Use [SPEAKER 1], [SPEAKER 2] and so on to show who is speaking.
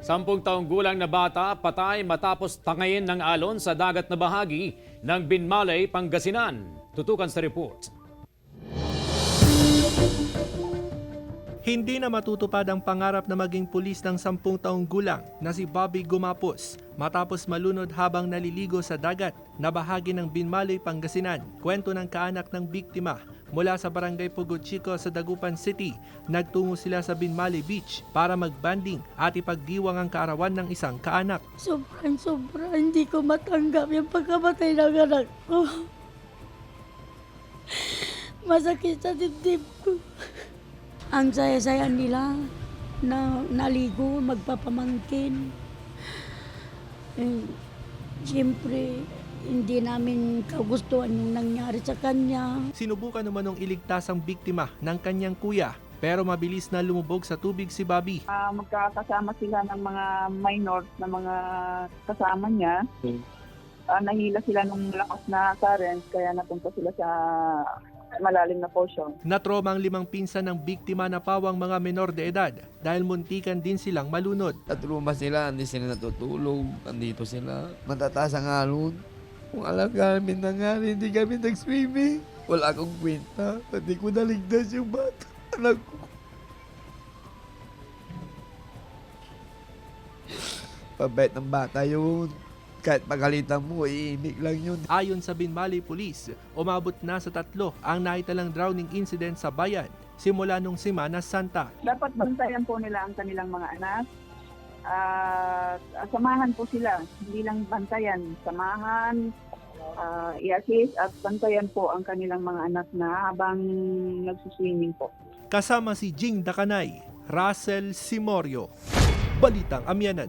[SPEAKER 1] 10 taong gulang na bata patay matapos tangayin ng alon sa dagat na bahagi ng Binmalay, Pangasinan. Tutukan sa report.
[SPEAKER 2] Hindi na matutupad ang pangarap na maging pulis ng 10 taong gulang na si Bobby Gumapos matapos malunod habang naliligo sa dagat na bahagi ng Binmalay, Pangasinan. Kwento ng kaanak ng biktima. Mula sa barangay Pugo Chico sa Dagupan City, nagtungo sila sa Binmalay Beach para magbanding at ipagdiwang ang kaarawan ng isang kaanak.
[SPEAKER 3] Sobrang hindi ko matanggap yung pagkamatay ng anak ko. Masakit sa dibdib ko. Ang saya-saya nila na naligo, magpapamangkin. Siyempre, hindi namin kagustuhan yung nangyari sa kanya.
[SPEAKER 2] Sinubukan naman ng iligtas ang biktima ng kanyang kuya pero mabilis na lumubog sa tubig si Bobby.
[SPEAKER 4] Magkakasama sila ng mga minors na mga kasama niya. Nahila sila ng lakas na current kaya napunta sila sa malalim na portion.
[SPEAKER 2] Natroma ang 5 pinsan ng biktima na pawang mga menor de edad dahil muntikan din silang malunod.
[SPEAKER 5] Tatruma sila, hindi sila natutulog, andito sila. Matataas ang alon. Kung alam kami nangyari, hindi kami nag-swimming. Wala akong kwenta, hindi ko naligtas yung bata. Anak ko. Pabait ng bata yun. Kahit pagalitan mo, iimik lang yun.
[SPEAKER 2] Ayon sa Binmalay Police, umabot na sa 3 ang naitalang drowning incident sa bayan simula nung Semana Santa.
[SPEAKER 4] Dapat bantayan po nila ang kanilang mga anak. Samahan po sila, hindi lang bantayan. Samahan, i-assist at bantayan po ang kanilang mga anak na habang nagsuswimming po.
[SPEAKER 2] Kasama si Jing Dakanay, Russell Simorio, Balitang Amyanan.